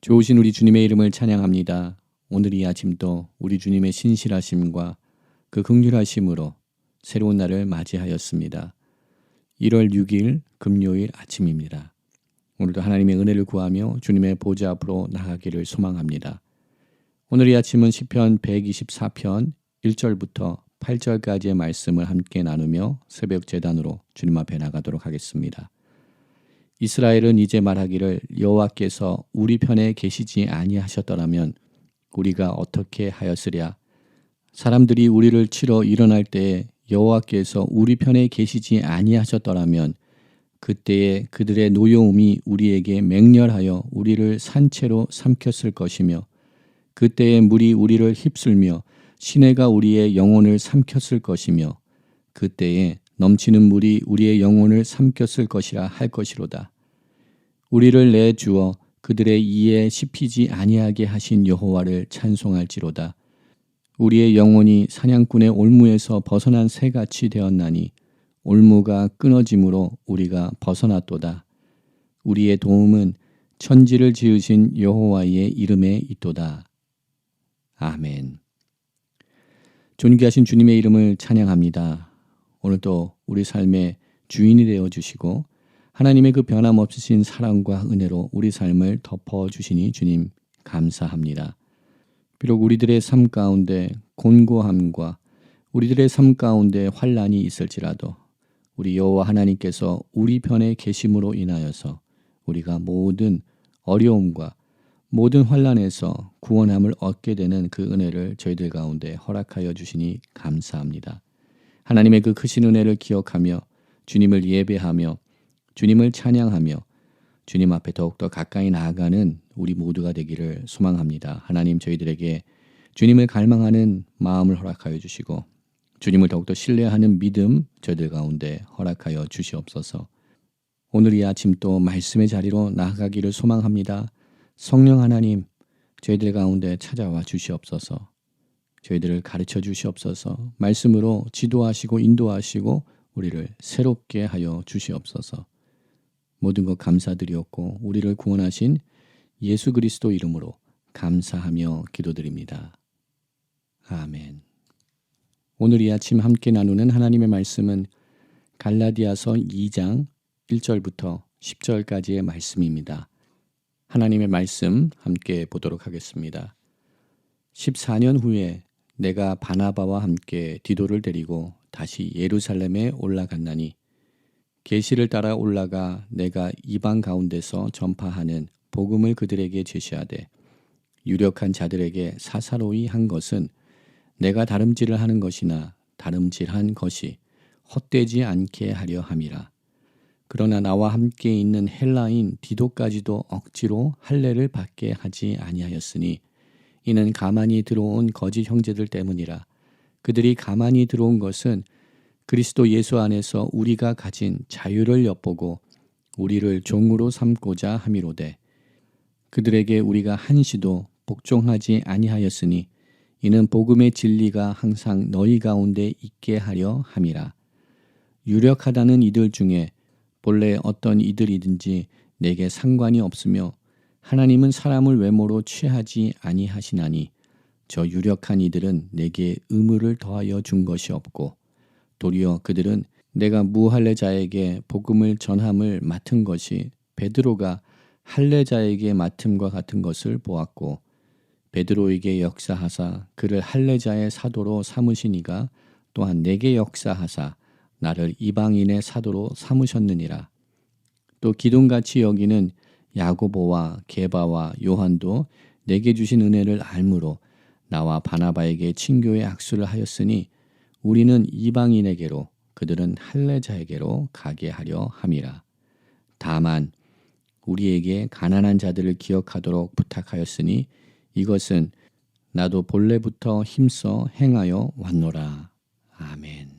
좋으신 우리 주님의 이름을 찬양합니다. 오늘 이 아침도 우리 주님의 신실하심과 그 긍휼하심으로 새로운 날을 맞이하였습니다. 1월 6일 금요일 아침입니다. 오늘도 하나님의 은혜를 구하며 주님의 보좌 앞으로 나가기를 소망합니다. 오늘 이 아침은 시편 124편 1절부터 8절까지의 말씀을 함께 나누며 새벽 제단으로 주님 앞에 나가도록 하겠습니다. 이스라엘은 이제 말하기를 여호와께서 우리 편에 계시지 아니하셨더라면 우리가 어떻게 하였으랴. 사람들이 우리를 치러 일어날 때에 여호와께서 우리 편에 계시지 아니하셨더라면 그때에 그들의 노여움이 우리에게 맹렬하여 우리를 산채로 삼켰을 것이며 그때에 물이 우리를 휩쓸며 시내가 우리의 영혼을 삼켰을 것이며 그때에 넘치는 물이 우리의 영혼을 삼켰을 것이라 할 것이로다. 우리를 내주어 그들의 이에 씹히지 아니하게 하신 여호와를 찬송할지로다. 우리의 영혼이 사냥꾼의 올무에서 벗어난 새같이 되었나니 올무가 끊어짐으로 우리가 벗어났도다. 우리의 도움은 천지를 지으신 여호와의 이름에 있도다. 아멘. 존귀하신 주님의 이름을 찬양합니다. 오늘도 우리 삶의 주인이 되어주시고 하나님의 그 변함없으신 사랑과 은혜로 우리 삶을 덮어주시니 주님 감사합니다. 비록 우리들의 삶 가운데 곤고함과 우리들의 삶 가운데 환난이 있을지라도 우리 여호와 하나님께서 우리 편에 계심으로 인하여서 우리가 모든 어려움과 모든 환난에서 구원함을 얻게 되는 그 은혜를 저희들 가운데 허락하여 주시니 감사합니다. 하나님의 그 크신 은혜를 기억하며 주님을 예배하며 주님을 찬양하며 주님 앞에 더욱더 가까이 나아가는 우리 모두가 되기를 소망합니다. 하나님 저희들에게 주님을 갈망하는 마음을 허락하여 주시고 주님을 더욱더 신뢰하는 믿음 저희들 가운데 허락하여 주시옵소서. 오늘 이 아침 또 말씀의 자리로 나아가기를 소망합니다. 성령 하나님 저희들 가운데 찾아와 주시옵소서. 저희들을 가르쳐 주시옵소서. 말씀으로 지도하시고 인도하시고 우리를 새롭게 하여 주시옵소서. 모든 것 감사드리옵고 우리를 구원하신 예수 그리스도 이름으로 감사하며 기도드립니다. 아멘. 오늘 이 아침 함께 나누는 하나님의 말씀은 갈라디아서 2장 1절부터 10절까지의 말씀입니다. 하나님의 말씀 함께 보도록 하겠습니다. 14년 후에 내가 바나바와 함께 디도를 데리고 다시 예루살렘에 올라갔나니 계시를 따라 올라가 내가 이방 가운데서 전파하는 복음을 그들에게 제시하되 유력한 자들에게 사사로이 한 것은 내가 다름질을 하는 것이나 다름질한 것이 헛되지 않게 하려 함이라. 그러나 나와 함께 있는 헬라인 디도까지도 억지로 할례를 받게 하지 아니하였으니 이는 가만히 들어온 거짓 형제들 때문이라. 그들이 가만히 들어온 것은 그리스도 예수 안에서 우리가 가진 자유를 엿보고 우리를 종으로 삼고자 함이로되 그들에게 우리가 한시도 복종하지 아니하였으니 이는 복음의 진리가 항상 너희 가운데 있게 하려 함이라. 유력하다는 이들 중에 본래 어떤 이들이든지 내게 상관이 없으며 하나님은 사람을 외모로 취하지 아니하시나니 저 유력한 이들은 내게 의무를 더하여 준 것이 없고 도리어 그들은 내가 무할례자에게 복음을 전함을 맡은 것이 베드로가 할례자에게 맡음과 같은 것을 보았고 베드로에게 역사하사 그를 할례자의 사도로 삼으시니가 또한 내게 역사하사 나를 이방인의 사도로 삼으셨느니라. 또 기둥같이 여기는 야고보와 게바와 요한도 내게 주신 은혜를 알므로 나와 바나바에게 친교의 악수를 하였으니 우리는 이방인에게로 그들은 할례자에게로 가게 하려 함이라. 다만 우리에게 가난한 자들을 기억하도록 부탁하였으니 이것은 나도 본래부터 힘써 행하여 왔노라. 아멘.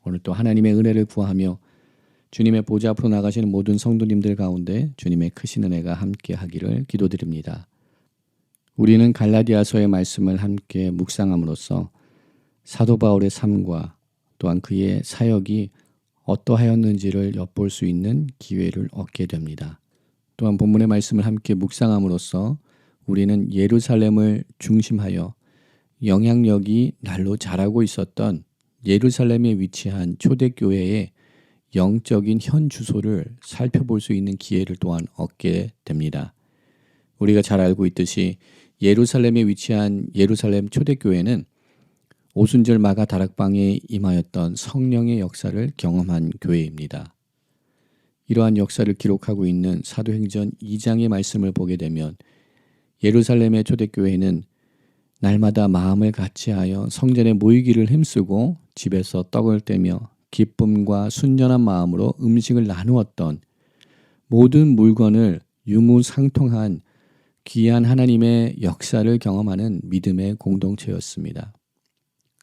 오늘 또 하나님의 은혜를 구하며 주님의 보좌 앞으로 나가시는 모든 성도님들 가운데 주님의 크신 은혜가 함께 하기를 기도드립니다. 우리는 갈라디아서의 말씀을 함께 묵상함으로써 사도 바울의 삶과 또한 그의 사역이 어떠하였는지를 엿볼 수 있는 기회를 얻게 됩니다. 또한 본문의 말씀을 함께 묵상함으로써 우리는 예루살렘을 중심하여 영향력이 날로 자라고 있었던 예루살렘에 위치한 초대교회의 영적인 현 주소를 살펴볼 수 있는 기회를 또한 얻게 됩니다. 우리가 잘 알고 있듯이 예루살렘에 위치한 예루살렘 초대교회는 오순절 마가 다락방에 임하였던 성령의 역사를 경험한 교회입니다. 이러한 역사를 기록하고 있는 사도행전 2장의 말씀을 보게 되면 예루살렘의 초대교회는 날마다 마음을 같이하여 성전에 모이기를 힘쓰고 집에서 떡을 떼며 기쁨과 순전한 마음으로 음식을 나누었던, 모든 물건을 유무상통한 귀한 하나님의 역사를 경험하는 믿음의 공동체였습니다.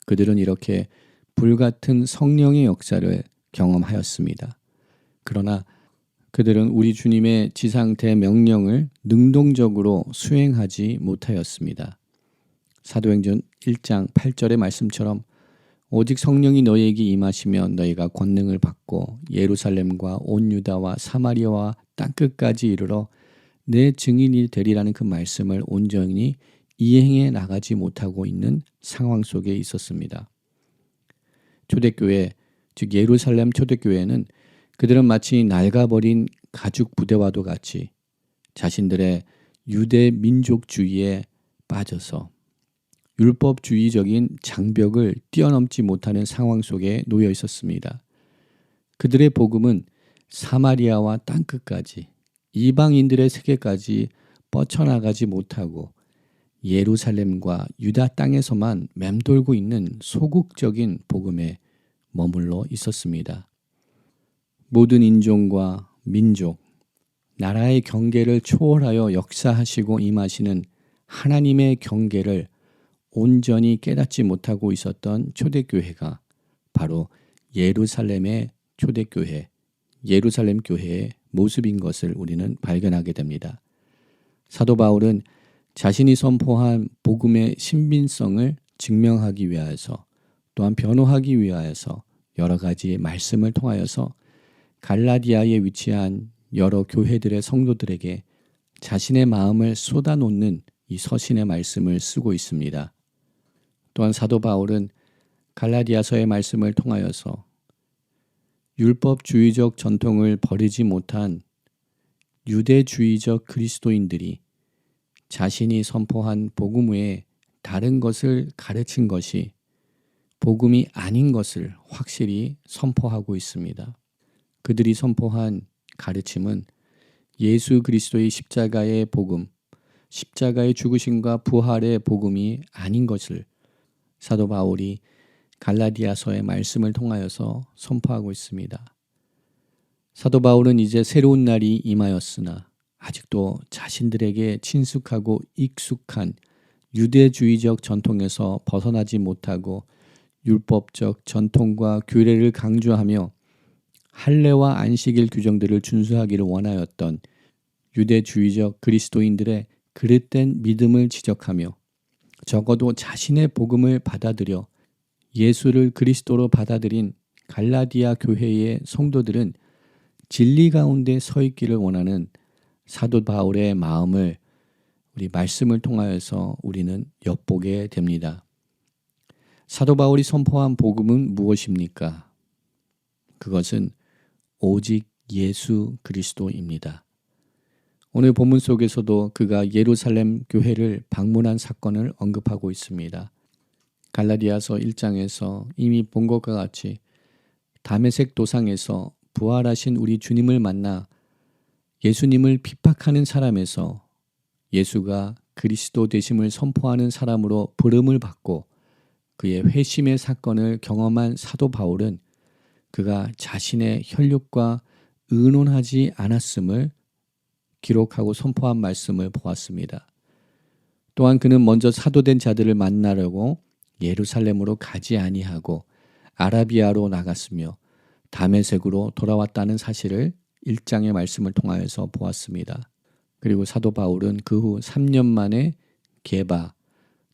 그들은 이렇게 불같은 성령의 역사를 경험하였습니다. 그러나 그들은 우리 주님의 지상 대명령을 능동적으로 수행하지 못하였습니다. 사도행전 1장 8절의 말씀처럼 오직 성령이 너희에게 임하시면 너희가 권능을 받고 예루살렘과 온 유다와 사마리아와 땅끝까지 이르러 내 증인이 되리라는 그 말씀을 온전히 이행해 나가지 못하고 있는 상황 속에 있었습니다. 초대교회, 즉 예루살렘 초대교회는 그들은 마치 낡아버린 가죽 부대와도 같이 자신들의 유대 민족주의에 빠져서 율법주의적인 장벽을 뛰어넘지 못하는 상황 속에 놓여 있었습니다. 그들의 복음은 사마리아와 땅끝까지, 이방인들의 세계까지 뻗쳐나가지 못하고 예루살렘과 유다 땅에서만 맴돌고 있는 소극적인 복음에 머물러 있었습니다. 모든 인종과 민족, 나라의 경계를 초월하여 역사하시고 임하시는 하나님의 경계를 온전히 깨닫지 못하고 있었던 초대교회가 바로 예루살렘의 초대교회, 예루살렘 교회의 모습인 것을 우리는 발견하게 됩니다. 사도 바울은 자신이 선포한 복음의 신빙성을 증명하기 위하여서, 또한 변호하기 위하여서 여러 가지 말씀을 통하여서 갈라디아에 위치한 여러 교회들의 성도들에게 자신의 마음을 쏟아놓는 이 서신의 말씀을 쓰고 있습니다. 또한 사도 바울은 갈라디아서의 말씀을 통하여서 율법주의적 전통을 버리지 못한 유대주의적 그리스도인들이 자신이 선포한 복음 외에 다른 것을 가르친 것이 복음이 아닌 것을 확실히 선포하고 있습니다. 그들이 선포한 가르침은 예수 그리스도의 십자가의 복음, 십자가의 죽으심과 부활의 복음이 아닌 것을 사도 바울이 갈라디아서의 말씀을 통하여서 선포하고 있습니다. 사도 바울은 이제 새로운 날이 임하였으나 아직도 자신들에게 친숙하고 익숙한 유대주의적 전통에서 벗어나지 못하고 율법적 전통과 규례를 강조하며 할례와 안식일 규정들을 준수하기를 원하였던 유대주의적 그리스도인들의 그릇된 믿음을 지적하며 적어도 자신의 복음을 받아들여 예수를 그리스도로 받아들인 갈라디아 교회의 성도들은 진리 가운데 서 있기를 원하는 사도 바울의 마음을 우리 말씀을 통하여서 우리는 엿보게 됩니다. 사도 바울이 선포한 복음은 무엇입니까? 그것은 오직 예수 그리스도입니다. 오늘 본문 속에서도 그가 예루살렘 교회를 방문한 사건을 언급하고 있습니다. 갈라디아서 1장에서 이미 본 것과 같이 다메섹 도상에서 부활하신 우리 주님을 만나 예수님을 핍박하는 사람에서 예수가 그리스도 되심을 선포하는 사람으로 부름을 받고 그의 회심의 사건을 경험한 사도 바울은 그가 자신의 혈육과 의논하지 않았음을 기록하고 선포한 말씀을 보았습니다. 또한 그는 먼저 사도된 자들을 만나려고 예루살렘으로 가지 아니하고 아라비아로 나갔으며 다메섹으로 돌아왔다는 사실을 1장의 말씀을 통하여서 보았습니다. 그리고 사도 바울은 그 후 3년 만에 게바,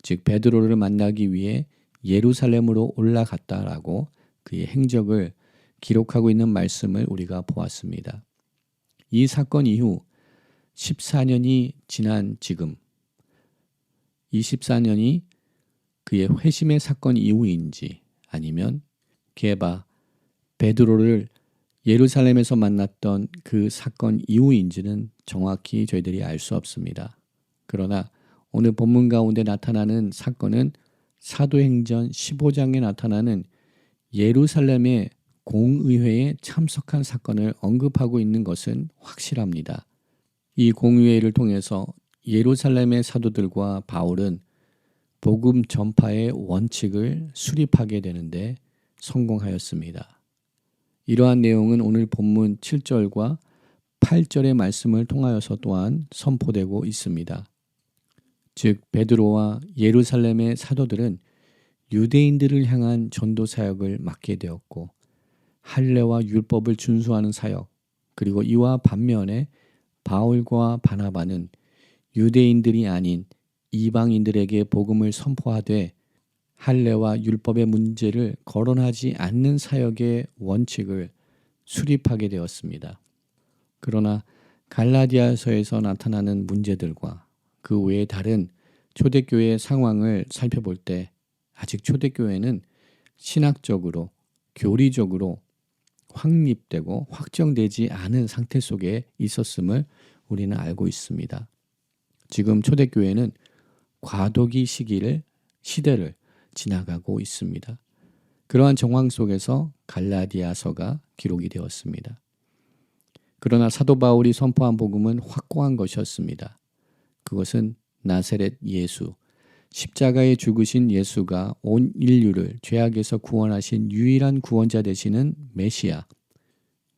즉 베드로를 만나기 위해 예루살렘으로 올라갔다라고 그의 행적을 기록하고 있는 말씀을 우리가 보았습니다. 이 사건 이후 14년이 지난 지금, 이 14년이 그의 회심의 사건 이후인지 아니면 게바 베드로를 예루살렘에서 만났던 그 사건 이후인지는 정확히 저희들이 알 수 없습니다. 그러나 오늘 본문 가운데 나타나는 사건은 사도행전 15장에 나타나는 예루살렘의 공의회에 참석한 사건을 언급하고 있는 것은 확실합니다. 이 공의회를 통해서 예루살렘의 사도들과 바울은 복음 전파의 원칙을 수립하게 되는데 성공하였습니다. 이러한 내용은 오늘 본문 7절과 8절의 말씀을 통하여서 또한 선포되고 있습니다. 즉 베드로와 예루살렘의 사도들은 유대인들을 향한 전도 사역을 맡게 되었고 할례와 율법을 준수하는 사역, 그리고 이와 반면에 바울과 바나바는 유대인들이 아닌 이방인들에게 복음을 선포하되 할례와 율법의 문제를 거론하지 않는 사역의 원칙을 수립하게 되었습니다. 그러나 갈라디아서에서 나타나는 문제들과 그 외에 다른 초대교회의 상황을 살펴볼 때 아직 초대교회는 신학적으로, 교리적으로 확립되고 확정되지 않은 상태 속에 있었음을 우리는 알고 있습니다. 지금 초대교회는 과도기 시대를 지나가고 있습니다. 그러한 정황 속에서 갈라디아서가 기록이 되었습니다. 그러나 사도 바울이 선포한 복음은 확고한 것이었습니다. 그것은 나사렛 예수, 십자가에 죽으신 예수가 온 인류를 죄악에서 구원하신 유일한 구원자 되시는 메시아,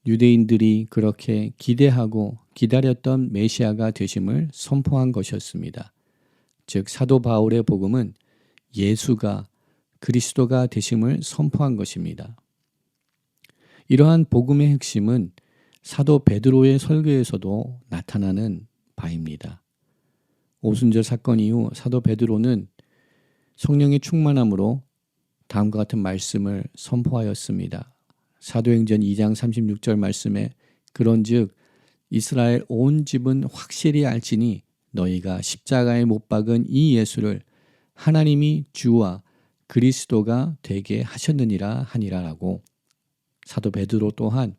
유대인들이 그렇게 기대하고 기다렸던 메시아가 되심을 선포한 것이었습니다. 즉 사도 바울의 복음은 예수가 그리스도가 되심을 선포한 것입니다. 이러한 복음의 핵심은 사도 베드로의 설교에서도 나타나는 바입니다. 오순절 사건 이후 사도 베드로는 성령의 충만함으로 다음과 같은 말씀을 선포하였습니다. 사도행전 2장 36절 말씀에 그런즉 이스라엘 온 집은 확실히 알지니 너희가 십자가에 못 박은 이 예수를 하나님이 주와 그리스도가 되게 하셨느니라 하니라라고 사도 베드로 또한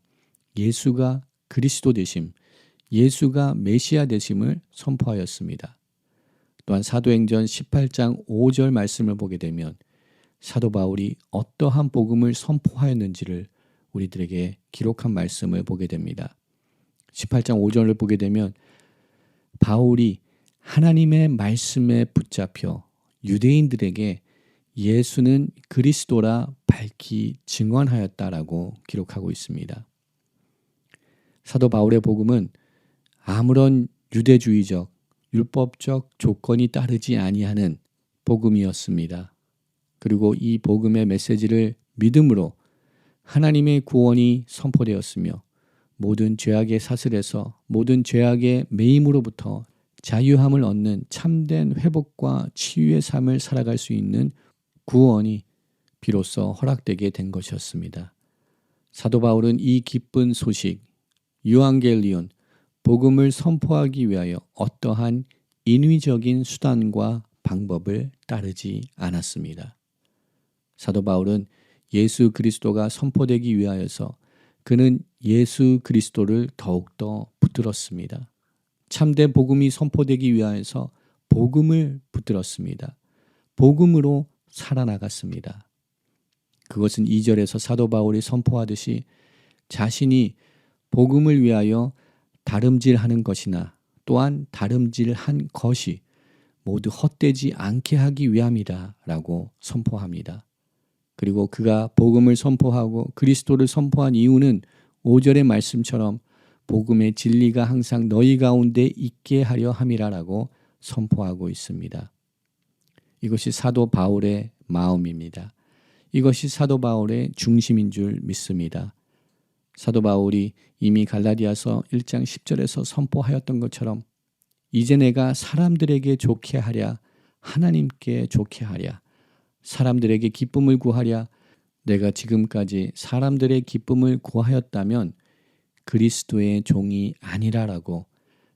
예수가 그리스도 되심, 예수가 메시아 되심을 선포하였습니다. 또한 사도행전 18장 5절 말씀을 보게 되면 사도 바울이 어떠한 복음을 선포하였는지를 우리들에게 기록한 말씀을 보게 됩니다. 18장 5절을 보게 되면 바울이 하나님의 말씀에 붙잡혀 유대인들에게 예수는 그리스도라 밝히 증언하였다라고 기록하고 있습니다. 사도 바울의 복음은 아무런 유대주의적, 율법적 조건이 따르지 아니하는 복음이었습니다. 그리고 이 복음의 메시지를 믿음으로 하나님의 구원이 선포되었으며 모든 죄악의 사슬에서 모든 죄악의 매임으로부터 자유함을 얻는 참된 회복과 치유의 삶을 살아갈 수 있는 구원이 비로소 허락되게 된 것이었습니다. 사도 바울은 이 기쁜 소식, 유앙겔리온, 복음을 선포하기 위하여 어떠한 인위적인 수단과 방법을 따르지 않았습니다. 사도 바울은 예수 그리스도가 선포되기 위하여서 그는 예수 그리스도를 더욱더 붙들었습니다. 참된 복음이 선포되기 위하여서 복음을 붙들었습니다. 복음으로 살아나갔습니다. 그것은 2절에서 사도 바울이 선포하듯이 자신이 복음을 위하여 다름질하는 것이나 또한 다름질한 것이 모두 헛되지 않게 하기 위함이다 라고 선포합니다. 그리고 그가 복음을 선포하고 그리스도를 선포한 이유는 5절의 말씀처럼 복음의 진리가 항상 너희 가운데 있게 하려 함이라라고 선포하고 있습니다. 이것이 사도 바울의 마음입니다. 이것이 사도 바울의 중심인 줄 믿습니다. 사도 바울이 이미 갈라디아서 1장 10절에서 선포하였던 것처럼 이제 내가 사람들에게 좋게 하랴 하나님께 좋게 하랴 사람들에게 기쁨을 구하랴 내가 지금까지 사람들의 기쁨을 구하였다면 그리스도의 종이 아니라라고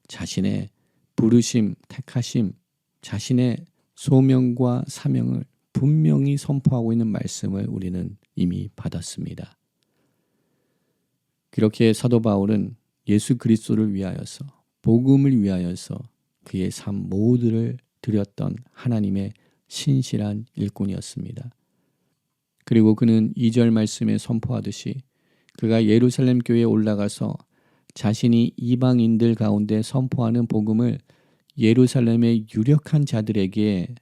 자신의 부르심, 택하심, 자신의 소명과 사명을 분명히 선포하고 있는 말씀을 우리는 이미 받았습니다. 그렇게 사도 바울은 예수 그리스도를 위하여서, 복음을 위하여서 그의 삶 모두를 드렸던 하나님의 신실한 일꾼이었습니다. 그리고 그는 2절 말씀에 선포하듯이 그가 예루살렘 교회에 올라가서 자신이 이방인들 가운데 선포하는 복음을 예루살렘의 유력한 자들에게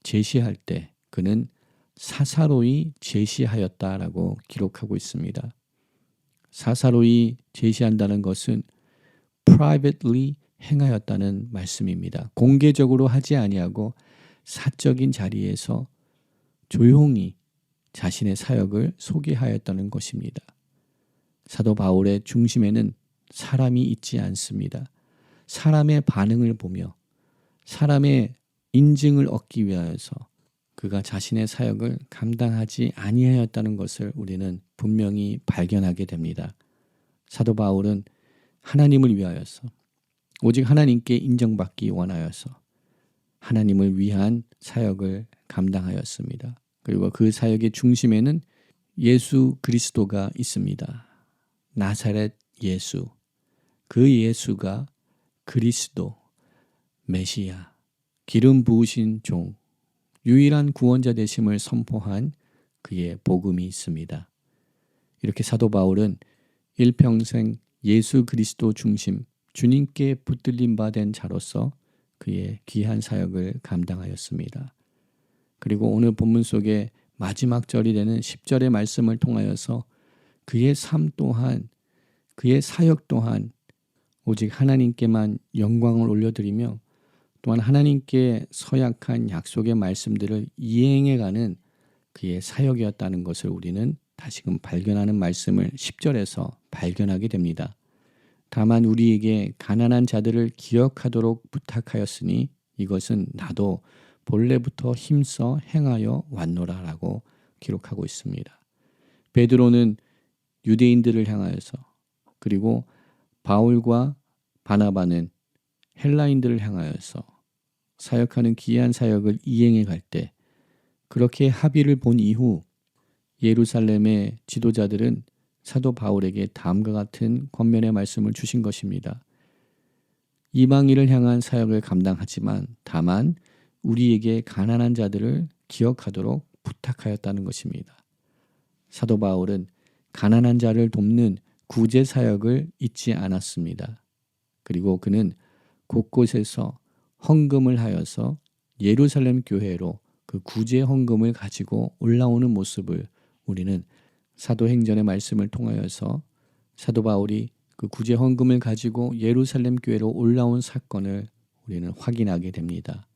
제시할 때 그는 사사로이 제시하였다라고 기록하고 있습니다. 사사로이 제시한다는 것은 privately 행하였다는 말씀입니다. 공개적으로 하지 아니하고 사적인 자리에서 조용히 자신의 사역을 소개하였다는 것입니다. 사도 바울의 중심에는 사람이 있지 않습니다. 사람의 반응을 보며 사람의 인증을 얻기 위하여서 그가 자신의 사역을 감당하지 아니하였다는 것을 우리는 분명히 발견하게 됩니다. 사도 바울은 하나님을 위하여서 오직 하나님께 인정받기 원하여서 하나님을 위한 사역을 감당하였습니다. 그리고 그 사역의 중심에는 예수 그리스도가 있습니다. 나사렛 예수, 그 예수가 그리스도, 메시아, 기름 부으신 종, 유일한 구원자 되심을 선포한 그의 복음이 있습니다. 이렇게 사도 바울은 일평생 예수 그리스도 중심, 주님께 붙들림 바 된 자로서 그의 귀한 사역을 감당하였습니다. 그리고 오늘 본문 속에 마지막 절이 되는 10절의 말씀을 통하여서 그의 삶 또한, 그의 사역 또한 오직 하나님께만 영광을 올려드리며 또한 하나님께 서약한 약속의 말씀들을 이행해가는 그의 사역이었다는 것을 우리는 다시금 발견하는 말씀을 10절에서 발견하게 됩니다. 다만 우리에게 가난한 자들을 기억하도록 부탁하였으니 이것은 나도 본래부터 힘써 행하여 왔노라라고 기록하고 있습니다. 베드로는 유대인들을 향하여서, 그리고 바울과 바나바는 헬라인들을 향하여서 사역하는 귀한 사역을 이행해 갈 때 그렇게 합의를 본 이후 예루살렘의 지도자들은 사도 바울에게 다음과 같은 권면의 말씀을 주신 것입니다. 이방인을 향한 사역을 감당하지만 다만 우리에게 가난한 자들을 기억하도록 부탁하였다는 것입니다. 사도 바울은 가난한 자를 돕는 구제 사역을 잊지 않았습니다. 그리고 그는 곳곳에서 헌금을 하여서 예루살렘 교회로 그 구제 헌금을 가지고 올라오는 모습을 우리는 사도행전의 말씀을 통하여서 사도 바울이 그 구제 헌금을 가지고 예루살렘 교회로 올라온 사건을 우리는 확인하게 됩니다.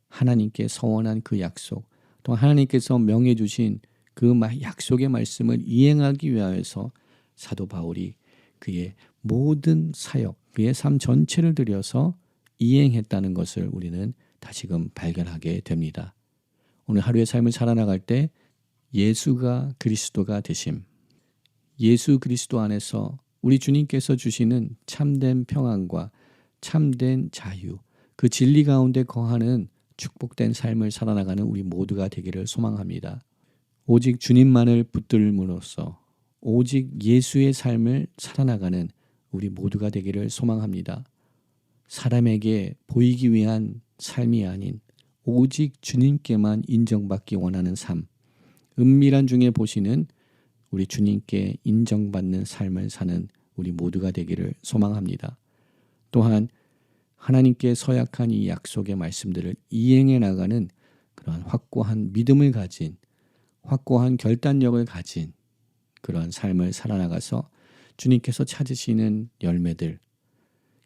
하나님께 서원한 그 약속, 또 하나님께서 명해 주신 그 약속의 말씀을 이행하기 위하여서 사도 바울이 그의 모든 사역, 그의 삶 전체를 들여서 이행했다는 것을 우리는 다시금 발견하게 됩니다. 오늘 하루의 삶을 살아나갈 때 예수가 그리스도가 되심, 예수 그리스도 안에서 우리 주님께서 주시는 참된 평안과 참된 자유, 그 진리 가운데 거하는 축복된 삶을 살아나가는 우리 모두가 되기를 소망합니다. 오직 주님만을 붙들므로써 오직 예수의 삶을 살아나가는 우리 모두가 되기를 소망합니다. 사람에게 보이기 위한 삶이 아닌 오직 주님께만 인정받기 원하는 삶, 은밀한 중에 보시는 우리 주님께 인정받는 삶을 사는 우리 모두가 되기를 소망합니다. 또한 하나님께 서약한 이 약속의 말씀들을 이행해 나가는 그러한 확고한 믿음을 가진, 확고한 결단력을 가진 그러한 삶을 살아나가서 주님께서 찾으시는 열매들,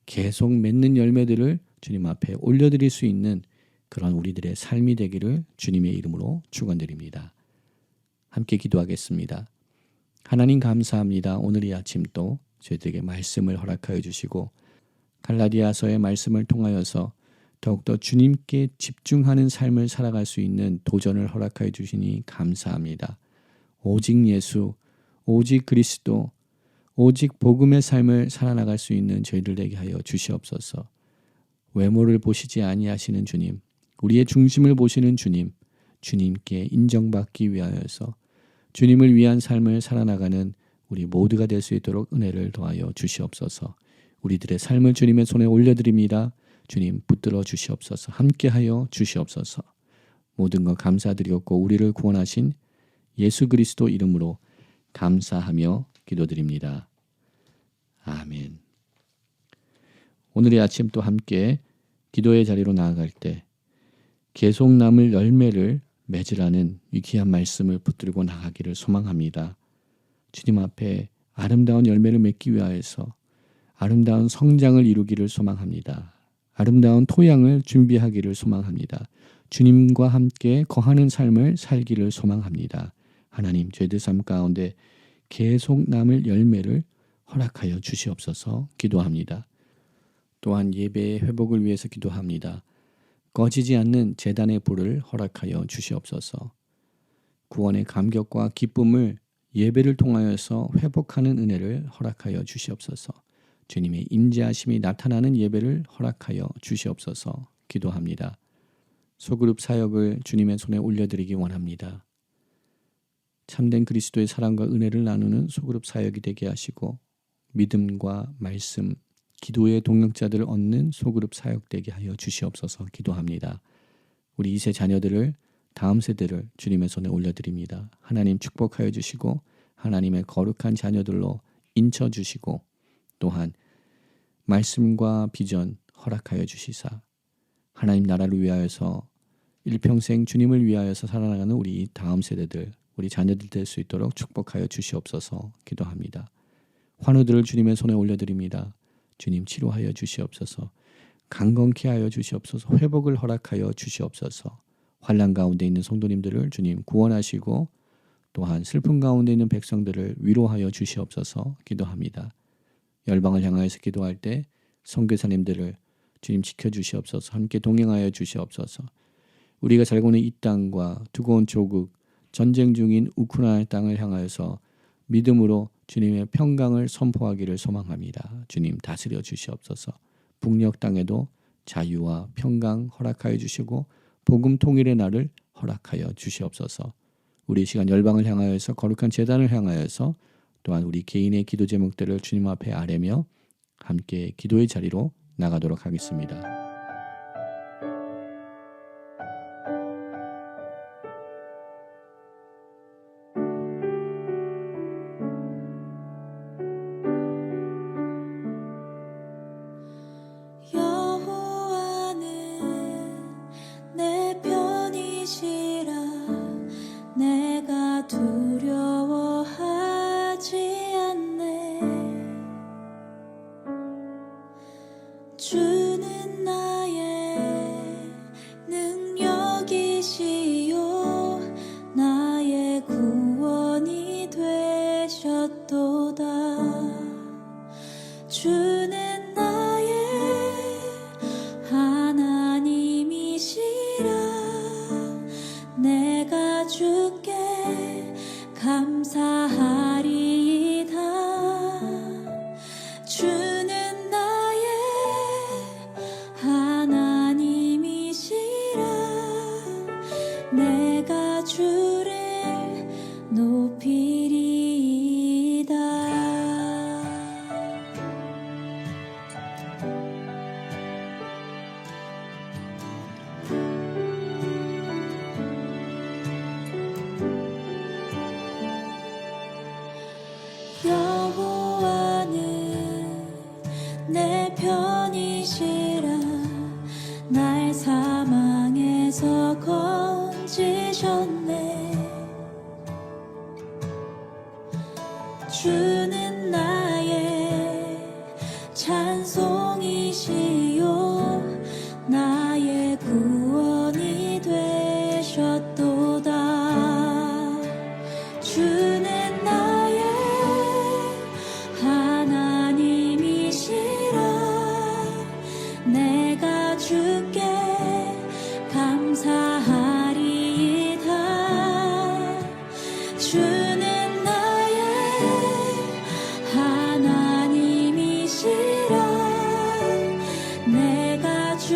계속 맺는 열매들을 주님 앞에 올려드릴 수 있는 그런 우리들의 삶이 되기를 주님의 이름으로 축원드립니다. 함께 기도하겠습니다. 하나님 감사합니다. 오늘 이 아침 또 저희들에게 말씀을 허락하여 주시고 갈라디아서의 말씀을 통하여서 더욱더 주님께 집중하는 삶을 살아갈 수 있는 도전을 허락하여 주시니 감사합니다. 오직 예수, 오직 그리스도, 오직 복음의 삶을 살아나갈 수 있는 저희들 되게 하여 주시옵소서. 외모를 보시지 아니하시는 주님, 우리의 중심을 보시는 주님, 주님께 인정받기 위하여서 주님을 위한 삶을 살아나가는 우리 모두가 될 수 있도록 은혜를 더하여 주시옵소서. 우리들의 삶을 주님의 손에 올려드립니다. 주님 붙들어 주시옵소서. 함께하여 주시옵소서. 모든 것 감사드리옵고 우리를 구원하신 예수 그리스도 이름으로 감사하며 기도드립니다. 아멘. 오늘의 아침 또 함께 기도의 자리로 나아갈 때 계속 남을 열매를 맺으라는 위기한 말씀을 붙들고 나가기를 소망합니다. 주님 앞에 아름다운 열매를 맺기 위하여서 아름다운 성장을 이루기를 소망합니다. 아름다운 토양을 준비하기를 소망합니다. 주님과 함께 거하는 삶을 살기를 소망합니다. 하나님, 죄들 삶 가운데 계속 남을 열매를 허락하여 주시옵소서 기도합니다. 또한 예배의 회복을 위해서 기도합니다. 꺼지지 않는 제단의 불을 허락하여 주시옵소서. 구원의 감격과 기쁨을 예배를 통하여서 회복하는 은혜를 허락하여 주시옵소서. 주님의 임재하심이 나타나는 예배를 허락하여 주시옵소서 기도합니다. 소그룹 사역을 주님의 손에 올려드리기 원합니다. 참된 그리스도의 사랑과 은혜를 나누는 소그룹 사역이 되게 하시고 믿음과 말씀, 기도의 동역자들을 얻는 소그룹 사역되게 하여 주시옵소서 기도합니다. 우리 2세 자녀들을 다음 세대를 주님의 손에 올려드립니다. 하나님 축복하여 주시고 하나님의 거룩한 자녀들로 인쳐주시고 또한 말씀과 비전 허락하여 주시사 하나님 나라를 위하여서 일평생 주님을 위하여서 살아나가는 우리 다음 세대들, 우리 자녀들 될 수 있도록 축복하여 주시옵소서 기도합니다. 환우들을 주님의 손에 올려드립니다. 주님 치료하여 주시옵소서. 강건케 하여 주시옵소서. 회복을 허락하여 주시옵소서. 환난 가운데 있는 성도님들을 주님 구원하시고 또한 슬픔 가운데 있는 백성들을 위로하여 주시옵소서 기도합니다. 열방을 향하여서 기도할 때 선교사님들을 주님 지켜주시옵소서. 함께 동행하여 주시옵소서. 우리가 살고 있는 이 땅과 두고 온 조국, 전쟁 중인 우크라이나 땅을 향하여서 믿음으로 주님의 평강을 선포하기를 소망합니다. 주님 다스려 주시옵소서. 북녘 땅에도 자유와 평강 허락하여 주시고 복음 통일의 날을 허락하여 주시옵소서. 우리 시간 열방을 향하여서 거룩한 제단을 향하여서 또한 우리 개인의 기도 제목들을 주님 앞에 아뢰며 함께 기도의 자리로 나가도록 하겠습니다. 주는 나의 능력이시요 나의 구원이 되셨도다. 주는 나의 하나님이시라. 내가 주께 감사하리이다. 주는 나의 하나님이시라. 내가 주를 높이리이다. 여호와는 내 편이시라. 날 사망에서 건지셨네. 주는 나의 찬송이시요 나의 구원이 되셨도다. 주는 나의 하나님이시라. 내가 주께 감사하리이다. 주는 나의 하나님이시라. 내가 주께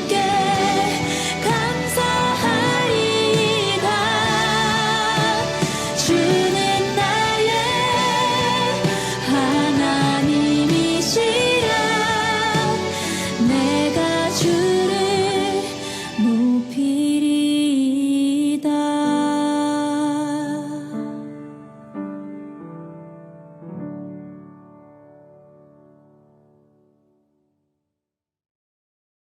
주께